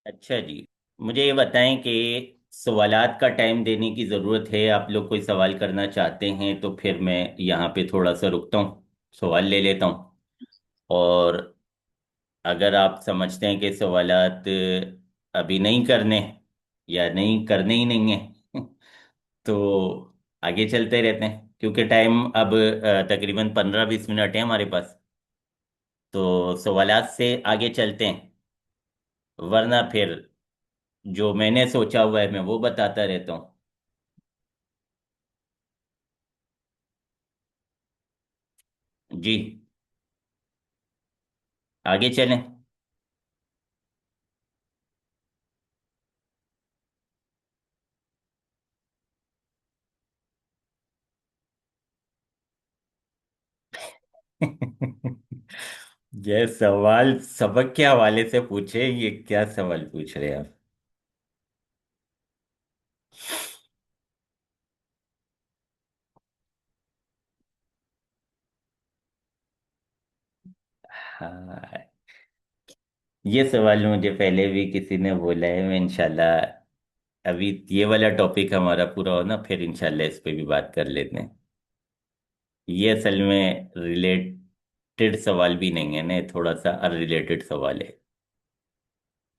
अच्छा जी। मुझे ये बताएं कि सवालात का टाइम देने की ज़रूरत है। आप लोग कोई सवाल करना चाहते हैं तो फिर मैं यहाँ पे थोड़ा सा रुकता हूँ, सवाल ले लेता हूँ। और अगर आप समझते हैं कि सवालात अभी नहीं करने या नहीं करने ही नहीं है तो आगे चलते रहते हैं, क्योंकि टाइम अब तकरीबन 15-20 मिनट है हमारे पास। तो सवालात से आगे चलते हैं, वरना फिर जो मैंने सोचा हुआ है मैं वो बताता रहता हूँ। जी, आगे चलें। ये सवाल सबक के हवाले से पूछे, ये क्या सवाल पूछ रहे हैं आप? हाँ, ये सवाल मुझे पहले भी किसी ने बोला है। मैं इंशाल्लाह अभी ये वाला टॉपिक हमारा पूरा हो ना, फिर इंशाल्लाह इस पे भी बात कर लेते हैं। ये असल में रिलेटेड सवाल भी नहीं है ना, थोड़ा सा अनरिलेटेड सवाल है।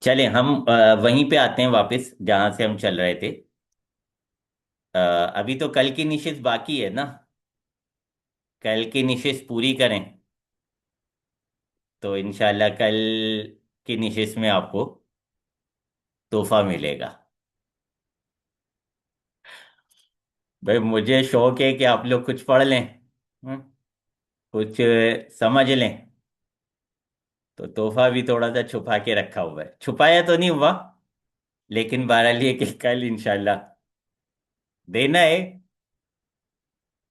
चलें हम वहीं पे आते हैं वापस जहां से हम चल रहे थे। अभी तो कल की निशित बाकी है ना। कल की निशित पूरी करें तो इंशाल्लाह कल की निशित में आपको तोहफा मिलेगा। भाई मुझे शौक है कि आप लोग कुछ पढ़ लें, कुछ समझ लें। तो तोहफा भी थोड़ा सा छुपा के रखा हुआ है, छुपाया तो नहीं हुआ, लेकिन बहरहाल ये कि कल इंशाल्लाह देना है।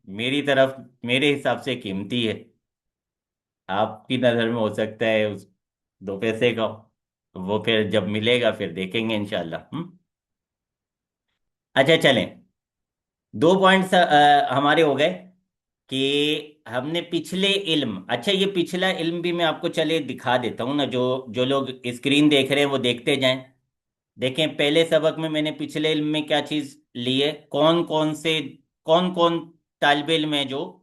मेरी तरफ मेरे हिसाब से कीमती है, आपकी नजर में हो सकता है उस 2 पैसे का हो। वो फिर जब मिलेगा फिर देखेंगे इंशाल्लाह। अच्छा चलें, 2 पॉइंट्स हमारे हो गए कि हमने पिछले इल्म, अच्छा ये पिछला इल्म भी मैं आपको चले दिखा देता हूँ ना। जो जो लोग स्क्रीन देख रहे हैं वो देखते जाएं। देखें पहले सबक में मैंने पिछले इल्म में क्या चीज ली है, कौन कौन तालिब इल्म है जो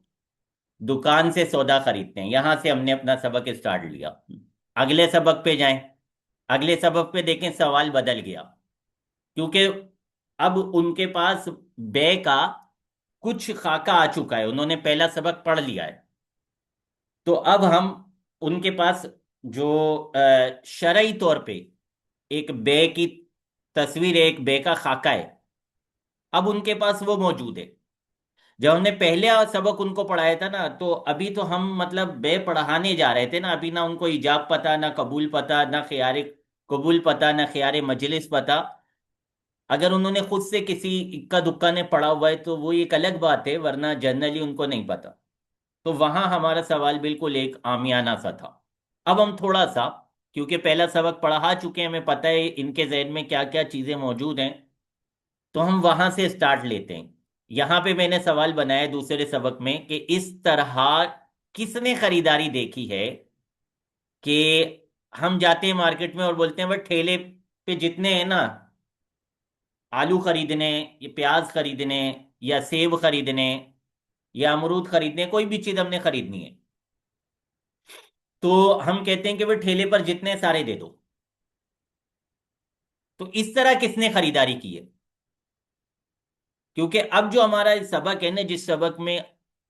दुकान से सौदा खरीदते हैं। यहां से हमने अपना सबक स्टार्ट लिया। अगले सबक पे जाएं। अगले सबक पे देखें सवाल बदल गया, क्योंकि अब उनके पास बे का कुछ खाका आ चुका है, उन्होंने पहला सबक पढ़ लिया है। तो अब हम उनके पास जो शरई तौर पे एक बे की तस्वीर है, एक बे का खाका है, अब उनके पास वो मौजूद है। जब हमने पहले सबक उनको पढ़ाया था ना, तो अभी तो हम मतलब बे पढ़ाने जा रहे थे ना, अभी ना उनको इजाब पता, ना कबूल पता, ना खियारे कबूल पता, ना खियारे मजलिस पता। अगर उन्होंने खुद से किसी इक्का दुक्का ने पढ़ा हुआ है तो वो एक अलग बात है, वरना जनरली उनको नहीं पता। तो वहां हमारा सवाल बिल्कुल एक आमियाना सा था। अब हम थोड़ा सा, क्योंकि पहला सबक पढ़ा चुके हैं, हमें पता है इनके जहन में क्या क्या चीजें मौजूद हैं, तो हम वहां से स्टार्ट लेते हैं। यहां पे मैंने सवाल बनाया दूसरे सबक में कि इस तरह किसने खरीदारी देखी है कि हम जाते हैं मार्केट में और बोलते हैं भाई ठेले पे जितने हैं ना, आलू खरीदने या प्याज खरीदने या सेब खरीदने या अमरूद खरीदने, कोई भी चीज हमने खरीदनी है, तो हम कहते हैं कि भाई ठेले पर जितने सारे दे दो। तो इस तरह किसने खरीदारी की है? क्योंकि अब जो हमारा इस सबक है ना, जिस सबक में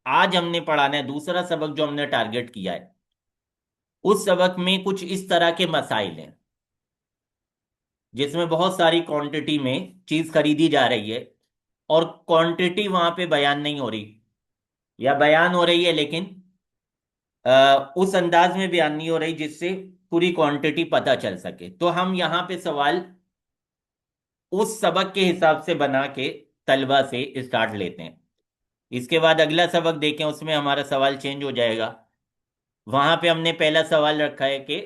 आज हमने पढ़ाना है, दूसरा सबक जो हमने टारगेट किया है, उस सबक में कुछ इस तरह के मसाइल हैं जिसमें बहुत सारी क्वांटिटी में चीज खरीदी जा रही है, और क्वांटिटी वहां पे बयान नहीं हो रही, या बयान हो रही है लेकिन उस अंदाज में बयान नहीं हो रही जिससे पूरी क्वांटिटी पता चल सके। तो हम यहाँ पे सवाल उस सबक के हिसाब से बना के तलबा से स्टार्ट लेते हैं। इसके बाद अगला सबक देखें, उसमें हमारा सवाल चेंज हो जाएगा। वहां पे हमने पहला सवाल रखा है कि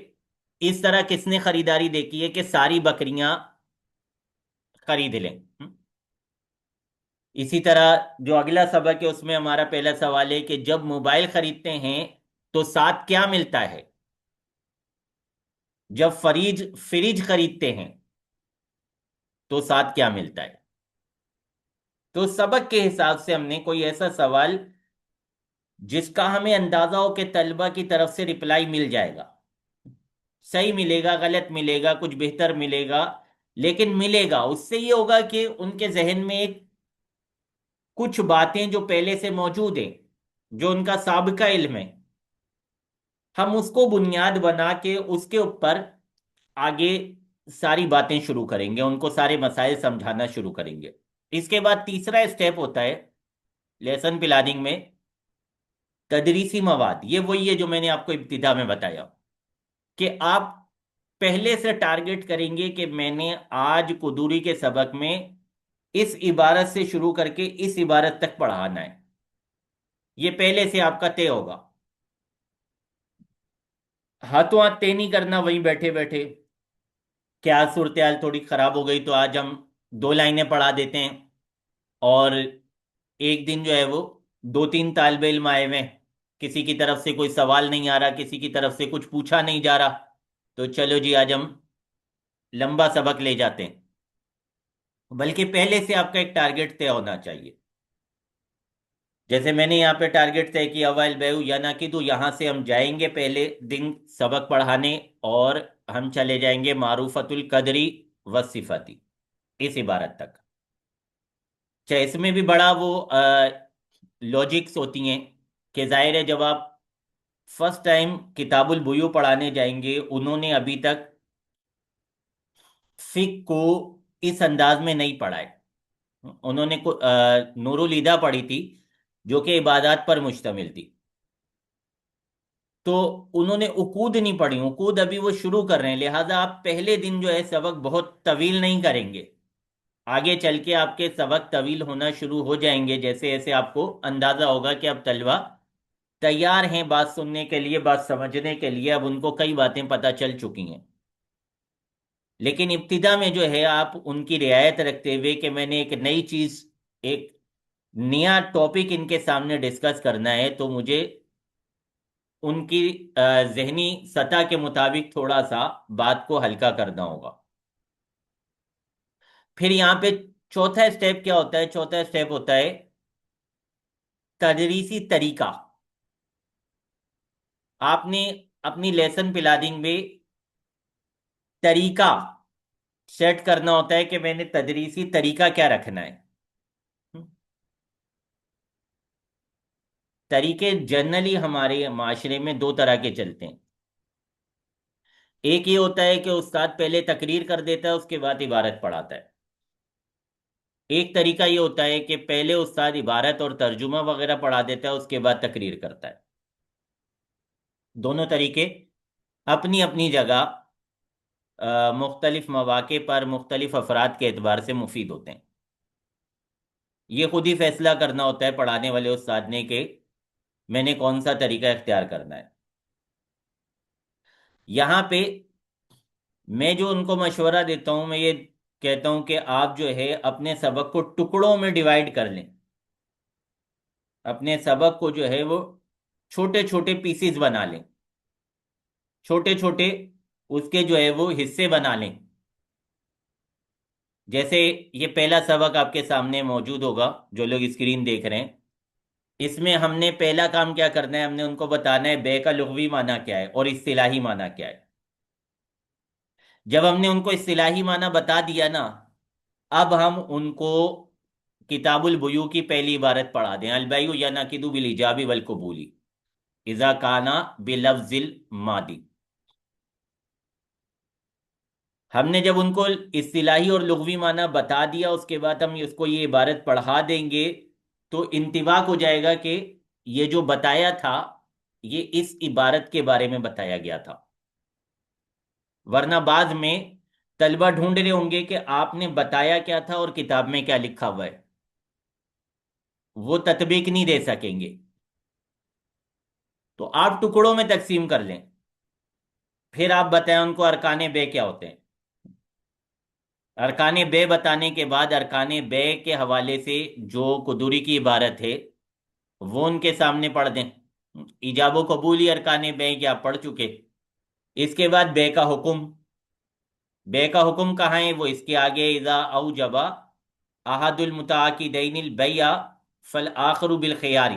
इस तरह किसने खरीदारी देखी है कि सारी बकरियां खरीद लें। इसी तरह जो अगला सबक है उसमें हमारा पहला सवाल है कि जब मोबाइल खरीदते हैं तो साथ क्या मिलता है। जब फ्रिज फ्रिज खरीदते हैं तो 7 क्या मिलता है। तो सबक के हिसाब से हमने कोई ऐसा सवाल जिसका हमें अंदाजा हो कि तलबा की तरफ से रिप्लाई मिल जाएगा, सही मिलेगा गलत मिलेगा कुछ बेहतर मिलेगा, लेकिन मिलेगा। उससे ये होगा कि उनके जहन में एक कुछ बातें जो पहले से मौजूद हैं, जो उनका साबिका इल्म है, हम उसको बुनियाद बना के उसके ऊपर आगे सारी बातें शुरू करेंगे, उनको सारे मसाइल समझाना शुरू करेंगे। इसके बाद तीसरा स्टेप होता है लेसन प्लानिंग में तदरीसी मवाद। ये वही है जो मैंने आपको इब्तिदा में बताया कि आप पहले से टारगेट करेंगे कि मैंने आज कुदूरी के सबक में इस इबारत से शुरू करके इस इबारत तक पढ़ाना है। ये पहले से आपका तय होगा। हाथों हाथ तय नहीं करना वहीं बैठे बैठे क्या सूरत हाल थोड़ी खराब हो गई तो आज हम 2 लाइनें पढ़ा देते हैं, और एक दिन जो है वो 2-3 तालिबे इल्म आए हुए हैं, किसी की तरफ से कोई सवाल नहीं आ रहा, किसी की तरफ से कुछ पूछा नहीं जा रहा, तो चलो जी आज हम लंबा सबक ले जाते हैं। बल्कि पहले से आपका एक टारगेट तय होना चाहिए। जैसे मैंने यहाँ पे टारगेट तय किया हुआ बेहू या ना कि तो यहाँ से हम जाएंगे पहले दिन सबक पढ़ाने, और हम चले जाएंगे मारूफतुल कदरी व सिफती, इस इबारत तक। चाहे इसमें भी बड़ा वो लॉजिक्स होती हैं कि जाहिर है जब आप फर्स्ट टाइम किताबुल बुयू पढ़ाने जाएंगे, उन्होंने अभी तक फिक को इस अंदाज में नहीं पढ़ा है। उन्होंने नूरुल ईदा पढ़ी थी जो कि इबादत पर मुश्तमिल थी, तो उन्होंने उकूद नहीं पढ़ी, उकूद अभी वो शुरू कर रहे हैं। लिहाजा आप पहले दिन जो है सबक बहुत तवील नहीं करेंगे, आगे चल के आपके सबक तवील होना शुरू हो जाएंगे जैसे जैसे आपको अंदाजा होगा कि अब तलबा तैयार हैं बात सुनने के लिए, बात समझने के लिए, अब उनको कई बातें पता चल चुकी हैं। लेकिन इब्तिदा में जो है आप उनकी रियायत रखते हुए कि मैंने एक नई चीज, एक नया टॉपिक इनके सामने डिस्कस करना है, तो मुझे उनकी जहनी सतह के मुताबिक थोड़ा सा बात को हल्का करना होगा। फिर यहाँ पे चौथा स्टेप क्या होता है, चौथा स्टेप होता है तदरीसी तरीका। आपने अपनी लेसन प्लानिंग में तरीका सेट करना होता है कि मैंने तदरीसी तरीका क्या रखना है। तरीके जनरली हमारे माशरे में दो तरह के चलते हैं। एक ये होता है कि उस्ताद पहले तकरीर कर देता है उसके बाद इबारत पढ़ाता है। एक तरीका ये होता है कि पहले उस्ताद इबारत और तर्जुमा वगैरह पढ़ा देता है उसके बाद तकरीर करता है। दोनों तरीके अपनी अपनी जगह मुख्तलिफ मौके पर मुख्तलिफ अफराद के एतबार से मुफीद होते हैं। ये खुद ही फैसला करना होता है पढ़ाने वाले उस्ताद ने कि मैंने कौन सा तरीका इख्तियार करना है। यहाँ पे मैं जो उनको मशवरा देता हूँ, मैं ये कहता हूँ कि आप जो है अपने सबक को टुकड़ों में डिवाइड कर लें। अपने सबक को जो है वो छोटे छोटे पीसीज बना लें, छोटे छोटे उसके जो है वो हिस्से बना लें। जैसे ये पहला सबक आपके सामने मौजूद होगा, जो लोग स्क्रीन देख रहे हैं, इसमें हमने पहला काम क्या करना है, हमने उनको बताना है बे का लुग़वी माना क्या है और इस्तिलाही माना क्या है। जब हमने उनको इस्तिलाही माना बता दिया ना, अब हम उनको किताबुल बुयू की पहली इबारत पढ़ा दें, अलबयु या नकिदु बिल इजाबी वल कबूली इजा काना बिलफ्जिल मादी। हमने जब उनको इस्तिलाही और लुग़वी माना बता दिया उसके बाद हम उसको ये इबारत पढ़ा देंगे, तो इंतिबाक हो जाएगा कि ये जो बताया था ये इस इबारत के बारे में बताया गया था। वरना बाद में तलबा ढूंढ रहे होंगे कि आपने बताया क्या था और किताब में क्या लिखा हुआ है, वो तत्बीक नहीं दे सकेंगे। तो आप टुकड़ों में तकसीम कर लें, फिर आप बताएं उनको अरकाने बे क्या होते हैं। अरकाने बे बताने के बाद अरकाने बे के हवाले से जो कुदूरी की इबारत है वो उनके सामने पढ़ दें। इजाबो कबूली अरकाने बे क्या आप पढ़ चुके। इसके बाद बे का हुक्म, बे का हुक्म कहाँ है? वो इसके आगे, इजा औ जबा अहदुल मुताकिदैनिल बैया फल आखिरु बिल खियारी।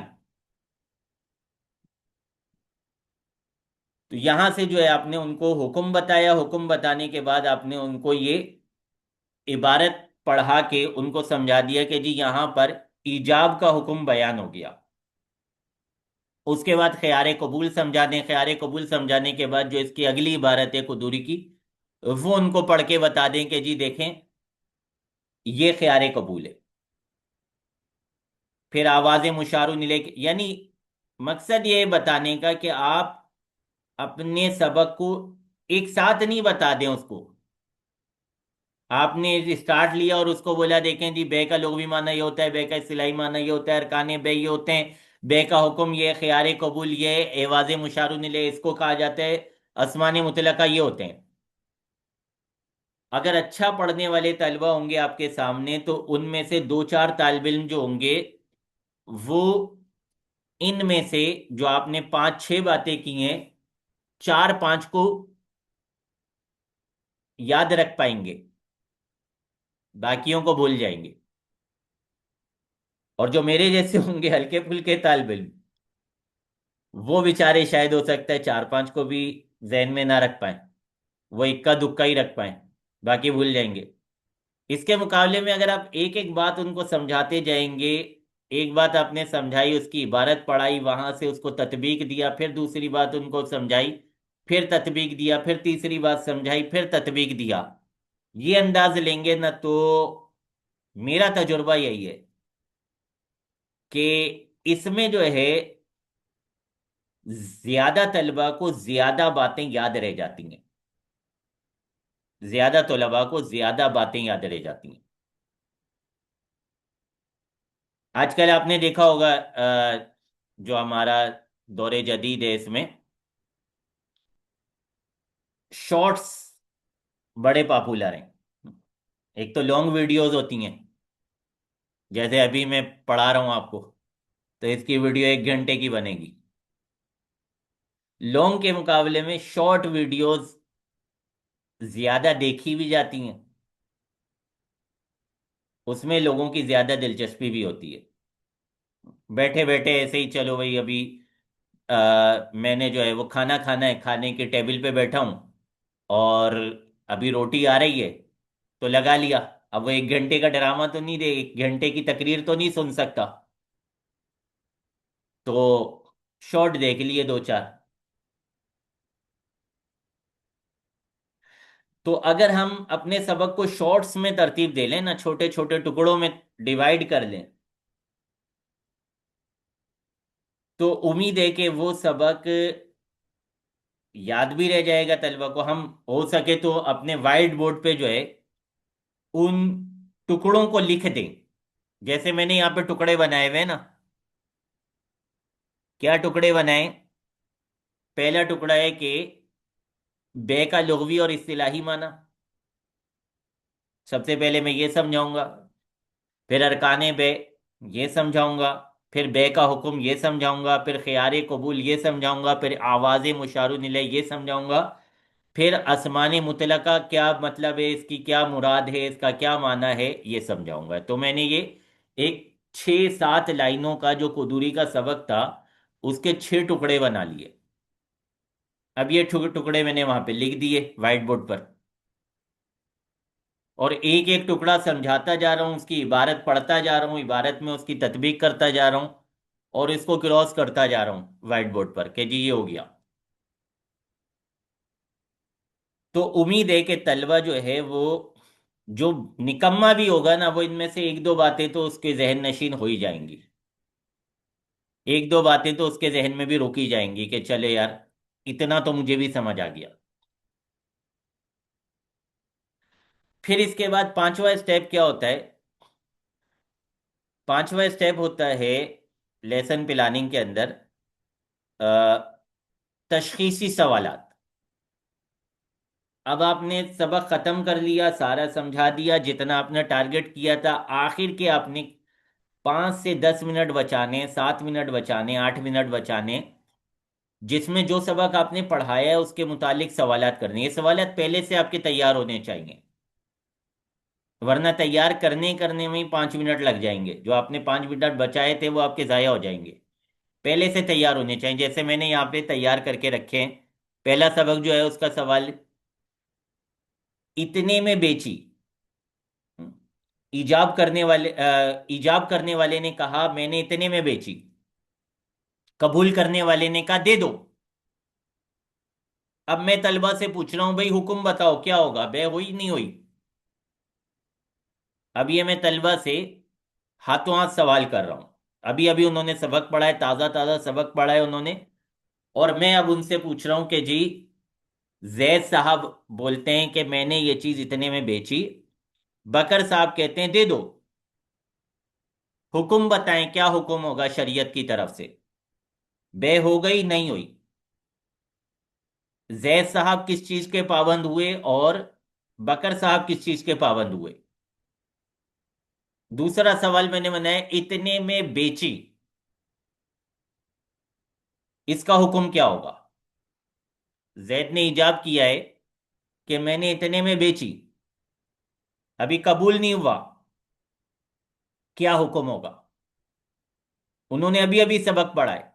तो यहां से जो है आपने उनको हुक्म बताया, हुक्म बताने के बाद आपने उनको ये इबारत पढ़ा के उनको समझा दिया कि जी यहां पर ईजाब का हुक्म बयान हो गया। उसके बाद ख्यार कबूल समझा दें। ख्यार कबूल समझाने के बाद जो इसकी अगली इबारत है कुदूरी की, वो उनको पढ़ के बता दें कि जी देखें ये ख्यार कबूल है। फिर आवाज मुशारू निले, यानी मकसद ये है बताने का कि आप अपने सबक को एक साथ नहीं बता दें उसको। आपने स्टार्ट लिया और उसको बोला देखें जी बे का लुग़वी माना ये होता है, बे का इस्तिलाही माना ये होता है, अरकान बे ये होते हैं, बे का हुक्म ये, ख्यार कबूल ये, एवाज मुशारू निले इसको कहा जाता है, असमान मुतलका ये होते हैं। अगर अच्छा पढ़ने वाले तलबा होंगे आपके सामने तो उनमें से दो चार तालिब इल्म जो होंगे वो इनमें से जो आपने पांच छह बातें की हैं, चार पांच को याद रख पाएंगे, बाकियों को भूल जाएंगे। और जो मेरे जैसे होंगे हल्के फुल्के तालिब इल्म, वो बेचारे शायद हो सकता है चार पांच को भी जहन में ना रख पाए, वो इक्का दुक्का ही रख पाए, बाकी भूल जाएंगे। इसके मुकाबले में अगर आप एक एक बात उनको समझाते जाएंगे, एक बात आपने समझाई, उसकी इबारत पढ़ाई, वहां से उसको तत्बीक दिया, फिर दूसरी बात उनको समझाई, फिर तत्बीक दिया, फिर तीसरी बात समझाई, फिर तत्बीक दिया, ये अंदाज लेंगे ना तो मेरा तजुर्बा यही है कि इसमें जो है ज्यादा तलबा को ज्यादा बातें याद रह जाती हैं, ज्यादा तलबा को ज्यादा बातें याद रह जाती हैं। आजकल आपने देखा होगा जो हमारा दौरे जदीद है इसमें शॉर्ट्स बड़े पॉपुलर हैं। एक तो लॉन्ग वीडियोस होती हैं, जैसे अभी मैं पढ़ा रहा हूं आपको, तो इसकी वीडियो 1 घंटे की बनेगी। लॉन्ग के मुकाबले में शॉर्ट वीडियोस ज्यादा देखी भी जाती हैं, उसमें लोगों की ज्यादा दिलचस्पी भी होती है। बैठे बैठे ऐसे ही चलो भाई अभी मैंने जो है वो खाना खाना है, खाने के टेबल पे बैठा हूं और अभी रोटी आ रही है तो लगा लिया। अब वो 1 घंटे का ड्रामा तो नहीं दे, 1 घंटे की तकरीर तो नहीं सुन सकता, तो शॉर्ट देख लिए दो चार। तो अगर हम अपने सबक को शॉर्ट्स में तरतीब दे लें ना, छोटे छोटे टुकड़ों में डिवाइड कर लें, तो उम्मीद है कि वो सबक याद भी रह जाएगा तलबा को। हम हो सके तो अपने वाइट बोर्ड पे जो है उन टुकड़ों को लिख दें, जैसे मैंने यहाँ पे टुकड़े बनाए हुए हैं ना। क्या टुकड़े बनाए? पहला टुकड़ा है कि बे का लुग़वी और इस्तिलाही माना, सबसे पहले मैं ये समझाऊंगा। फिर अरकाने बे ये समझाऊंगा। फिर बे का हुक्म ये समझाऊंगा। फिर ख़ियार कबूल ये समझाऊंगा। फिर आवाज़ मुशारू निले ये समझाऊंगा। फिर असमान मुतलका क्या मतलब है, इसकी क्या मुराद है, इसका क्या माना है, ये समझाऊंगा। तो मैंने ये एक 6-7 लाइनों का जो कुदूरी का सबक था उसके 6 टुकड़े बना लिए। अब ये टुकड़े मैंने वहां पे लिख दिए व्हाइट बोर्ड पर, और एक एक टुकड़ा समझाता जा रहा हूँ, उसकी इबारत पढ़ता जा रहा हूँ, इबारत में उसकी तत्बीक करता जा रहा हूँ, और इसको क्रॉस करता जा रहा हूँ व्हाइट बोर्ड पर कि जी ये हो गया। तो उम्मीद है कि तलबा जो है वो जो निकम्मा भी होगा ना, वो इनमें से एक दो बातें तो उसके जहन नशीन हो ही जाएंगी, एक दो बातें तो उसके जहन में भी रोकी जाएंगी कि चले यार इतना तो मुझे भी समझ आ गया। फिर इसके बाद पांचवा स्टेप क्या होता है? पांचवा स्टेप होता है लेसन प्लानिंग के अंदर तशखीसी सवालात। अब आपने सबक खत्म कर लिया, सारा समझा दिया जितना आपने टारगेट किया था, आखिर के आपने 5 से 10 मिनट बचाने, 7 मिनट बचाने, 8 मिनट बचाने, जिसमें जो सबक आपने पढ़ाया है उसके मुतालिक सवालात करने, ये सवालात पहले से आपके तैयार होने चाहिए, वरना तैयार करने करने में ही 5 मिनट लग जाएंगे, जो आपने 5 मिनट बचाए थे वो आपके ज़ाया हो जाएंगे। पहले से तैयार होने चाहिए, जैसे मैंने यहाँ पे तैयार करके रखे हैं। पहला सबक जो है उसका सवाल, इतने में बेची। ईजाब करने वाले ने कहा मैंने इतने में बेची। कबूल करने वाले ने कहा दे दो। अब मैं तलबा से पूछ रहा हूं भाई हुक्म बताओ क्या होगा, बे हुई नहीं हुई। अब ये मैं तलबा से हाथों हाथ सवाल कर रहा हूं। अभी अभी उन्होंने सबक पढ़ा है, ताज़ा ताज़ा सबक पढ़ा है उन्होंने। और मैं अब उनसे पूछ रहा हूं कि जी, जैद साहब बोलते हैं कि मैंने ये चीज इतने में बेची। बकर साहब कहते हैं दे दो। हुक्म बताएं क्या हुक्म होगा शरीयत की तरफ से। बे हो गई नहीं हुई। जैद साहब किस चीज के पाबंद हुए और बकर साहब किस चीज के पाबंद हुए। दूसरा सवाल मैंने बनाया, इतने में बेची, इसका हुक्म क्या होगा। जैद ने ईजाब किया है कि मैंने इतने में बेची, अभी कबूल नहीं हुआ, क्या हुक्म होगा। उन्होंने अभी अभी सबक पढ़ा है।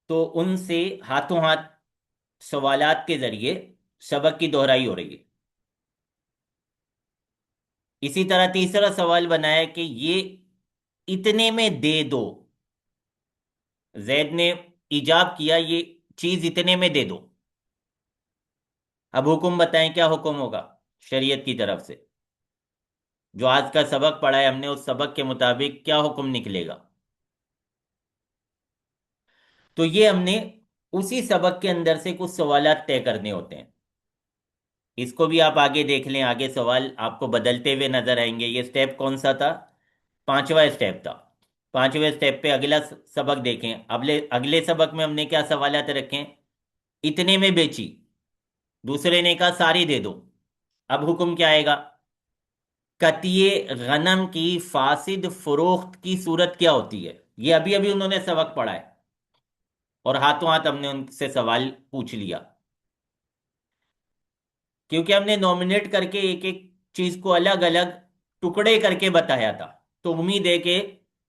तो उनसे हाथों हाथ सवालात के जरिए सबक की दोहराई हो रही है। इसी तरह तीसरा सवाल बनाया कि ये इतने में दे दो। जैद ने ईजाब किया ये चीज इतने में दे दो। अब हुक्म बताएं क्या हुक्म होगा शरीयत की तरफ से। जो आज का सबक पढ़ा है हमने, उस सबक के मुताबिक क्या हुक्म निकलेगा। तो ये हमने उसी सबक के अंदर से कुछ सवालात तय करने होते हैं। इसको भी आप आगे देख लें, आगे सवाल आपको बदलते हुए नजर आएंगे। ये स्टेप कौन सा था, पांचवा स्टेप था। पांचवें स्टेप पे अगला सबक देखें। अगले अगले सबक में हमने क्या सवालात रखे हैं। इतने में बेची, दूसरे ने कहा सारी दे दो। अब हुक्म क्या आएगा। कतिये गनम की फासिद फरोख्त की सूरत क्या होती है। ये अभी अभी उन्होंने सबक पढ़ा है और हाथों हाथ हमने उनसे सवाल पूछ लिया, क्योंकि हमने नॉमिनेट करके एक एक चीज को अलग अलग टुकड़े करके बताया था। तो उम्मीद है कि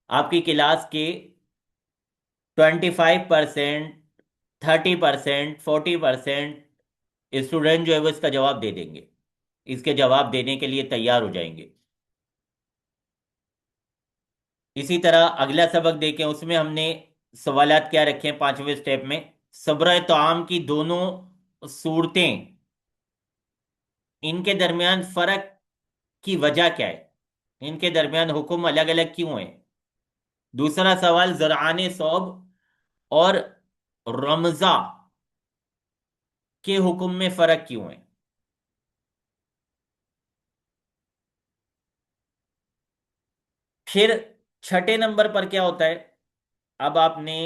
आपकी क्लास के 25%, 30%, 40% स्टूडेंट जो है वो इसका जवाब दे देंगे, इसके जवाब देने के लिए तैयार हो जाएंगे। इसी तरह अगला सबक देखें, उसमें हमने सवालात क्या रखे हैं पांचवें स्टेप में। सब्र तआम की दोनों सूरतें, इनके दरमियान फर्क की वजह क्या है, इनके दरमियान हुक्म अलग अलग क्यों है। दूसरा सवाल, ज़रआन सौब और रमज़ा के हुक्म में फर्क क्यों है। फिर छठे नंबर पर क्या होता है। अब आपने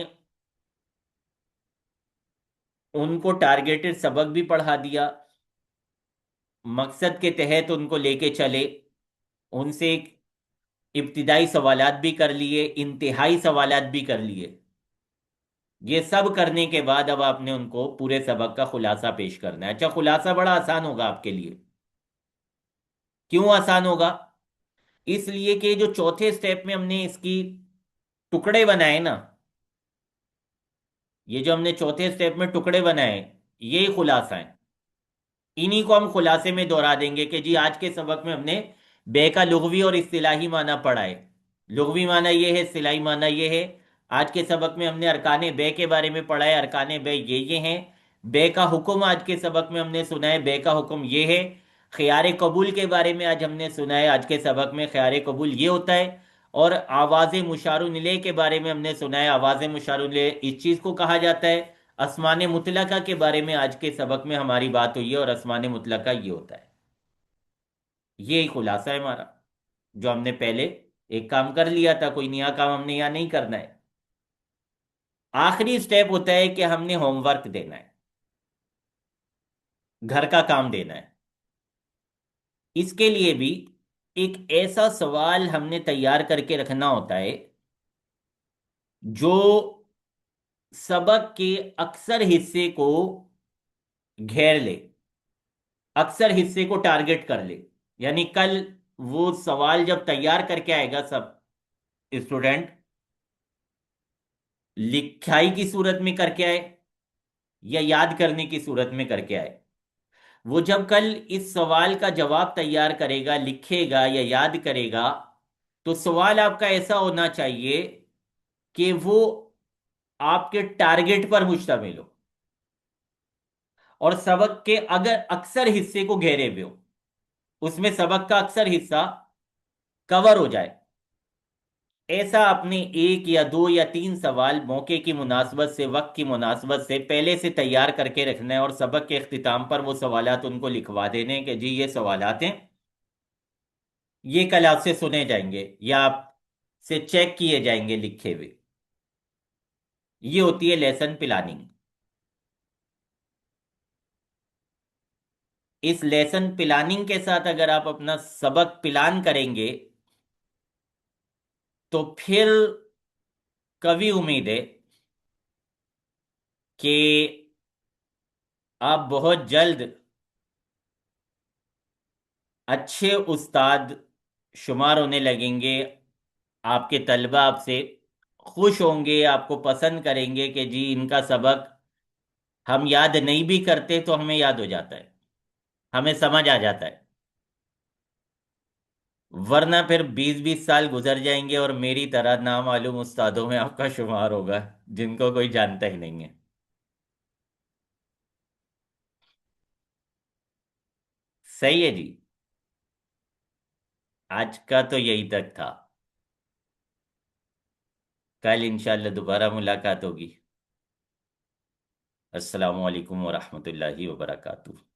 उनको टारगेटेड सबक भी पढ़ा दिया, मकसद के तहत उनको लेके चले, उनसे एक इब्तिदाई सवालात भी कर लिए, इंतहाई सवालात भी कर लिए। ये सब करने के बाद अब आपने उनको पूरे सबक का खुलासा पेश करना है। अच्छा, खुलासा बड़ा आसान होगा आपके लिए। क्यों आसान होगा। इसलिए कि जो चौथे स्टेप में हमने इसकी टुकड़े बनाए ना, ये जो हमने चौथे स्टेप में टुकड़े बनाए, ये खुलासा है। इन्हीं को हम खुलासे में दोहरा देंगे कि जी आज के सबक में हमने बे का लुग़वी और इस्तिलाही माना पढ़ा है। लुग़वी माना ये है, इस्तिलाही माना ये है। आज के सबक में हमने अरकाने बे के बारे में पढ़ा है, अरकाने बे ये हैं। बे का हुक्म आज के सबक में हमने सुना है, बे का हुक्म ये है। ख़ियार कबूल के बारे में आज हमने सुना है, आज के सबक में ख़ियार कबूल ये होता है। और आवाज़ मुशारुनिले के बारे में हमने सुना है, आवाज़ मुशारुनिले इस चीज़ को कहा जाता है। आसमान मुतलका के बारे में आज के सबक में हमारी बात हुई है, और आसमान मुतलका ये होता है। ये ही खुलासा है हमारा। जो हमने पहले एक काम कर लिया था, कोई नया काम हमने यहाँ नहीं करना है। आखिरी स्टेप होता है कि हमने होमवर्क देना है, घर का काम देना है। इसके लिए भी एक ऐसा सवाल हमने तैयार करके रखना होता है जो सबक के अक्सर हिस्से को घेर ले, अक्सर हिस्से को टारगेट कर ले। यानी कल वो सवाल जब तैयार करके आएगा सब स्टूडेंट, लिखाई की सूरत में करके आए या याद करने की सूरत में करके आए, वो जब कल इस सवाल का जवाब तैयार करेगा, लिखेगा या याद करेगा, तो सवाल आपका ऐसा होना चाहिए कि वो आपके टारगेट पर मुश्तमिल हो और सबक के अगर अक्सर हिस्से को घेरे हुए हो, उसमें सबक का अक्सर हिस्सा कवर हो जाए। ऐसा आपने एक या दो या तीन सवाल मौके की मुनासबत से, वक्त की मुनासबत से पहले से तैयार करके रखना है और सबक के इख्तिताम पर वो सवालात उनको लिखवा देने हैं कि जी ये सवालात हैं, ये कल आपसे सुने जाएंगे या आपसे चेक किए जाएंगे लिखे हुए। ये होती है लेसन प्लानिंग। इस लेसन प्लानिंग के साथ अगर आप अपना सबक प्लान करेंगे तो फिर कभी उम्मीद है कि आप बहुत जल्द अच्छे उस्ताद शुमार होने लगेंगे। आपके तलबा आपसे खुश होंगे, आपको पसंद करेंगे कि जी इनका सबक हम याद नहीं भी करते तो हमें याद हो जाता है, हमें समझ आ जाता है। वरना फिर 20-20 साल गुजर जाएंगे और मेरी तरह नामालूम उस्तादों में आपका शुमार होगा जिनको कोई जानता ही नहीं है। सही है जी। आज का तो यही तक था। कल इंशाल्लाह दोबारा मुलाकात होगी। अस्सलामु अलैकुम वरहमतुल्लाहि वबरकातुहू।